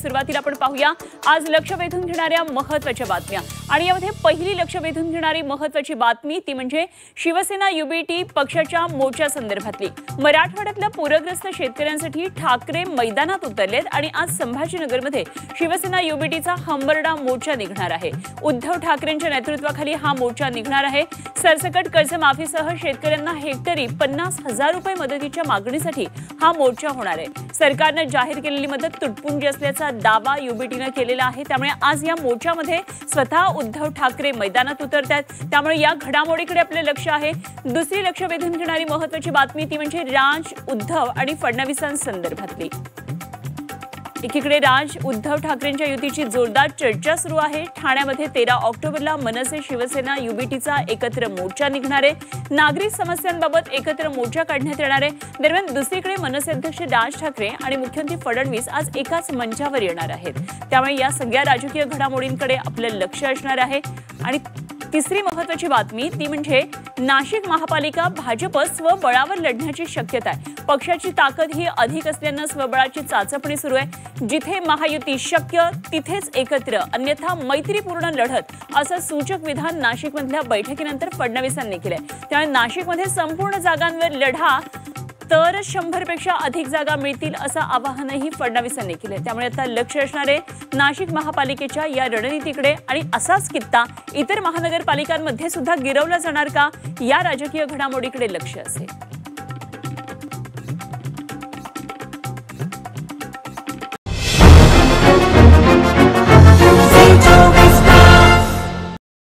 सुरुवातीला आपण पाहूया आज लक्ष वेधून घेणाऱ्या महत्त्वाच्या बातम्या आणि यामध्ये पहिली लक्ष वेधून घेणारी महत्त्वाची बातमी ती म्हणजे शिवसेना युबीटी पक्षाच्या मोर्चा संदर्भातली। मराठवाड्यातल्या पूरग्रस्त शेतकऱ्यांसाठी ठाकरे मैदानात उतरलेत आणि आज संभाजीनगरमध्ये शिवसेना युबीटीचा हंबरडा मोर्चा निघणार आहे। उद्धव ठाकरेंच्या नेतृत्वाखाली हा मोर्चा निघणार आहे। सरसकट कर्जमाफीसह शेतकऱ्यांना हेक्टरी 50,000 रुपये मदतीच्या मागणीसाठी हा मोर्चा होणार आहे। सरकारने जाहीर केलेली मदत तुटपुंजी असल्याचा दावा युबीटीने केलेला आहे। त्यामुळे आज या मोर्चामध्ये स्वतः उद्धव ठाकरे मैदानात उतरतात। त्यामुळे या घडामोडीकडे आपले लक्ष आहे। दुसरी लक्ष वेधून घेणारी महत्त्वाची बातमी ती म्हणजे राज उद्धव आणि फडणवीसांसंदर्भातली। एकीकडे राज उद्धव ठाकरेंच्या युतीची जोरदार चर्चा सुरू आहे। ठाण्यामध्ये 13 ऑक्टोबरला मनसे शिवसेना युबीटीचा एकत्र मोर्चा निघणार आहे। नागरिक समस्यांबाबत एकत्र मोर्चा काढण्यात येणार आहे। दरम्यान दुसरीकडे मनसे अध्यक्ष राज ठाकरे आणि मुख्यमंत्री फडणवीस आज एकाच मंचावर येणार आहेत। त्यामुळे या सगळ्या राजकीय घडामोडींकडे आपलं लक्ष असणार आहे। आणि तिसरी महत्त्वाची बातमी ती म्हणजे नाशिक महापालिका भाजप स्वबळावर लढण्याची शक्यता आहे। पक्षाची ताकद ही अधिक असल्याने स्वबळाची चाचपणी सुरू आहे। जिथे महायुती शक्य तिथेच एकत्र अन्यथा मैत्रीपूर्ण लढत असं सूचक विधान नाशिकमधल्या बैठकीनंतर फडणवीसांनी केलंय। त्यामुळे नाशिकमध्ये संपूर्ण जागांवर लढा तर 100 पेक्षा अधिक जागा मिळतील असं आवाहनही फडणवीसांनी केले। त्यामुळे आता लक्ष असणार आहे नाशिक महापालिकेच्या या रणनीतीकडे आणि असाच कित्ता इतर महानगरपालिकांमध्ये सुद्धा गिरवला जाणार का या राजकीय घडामोडीकडे लक्ष असेल।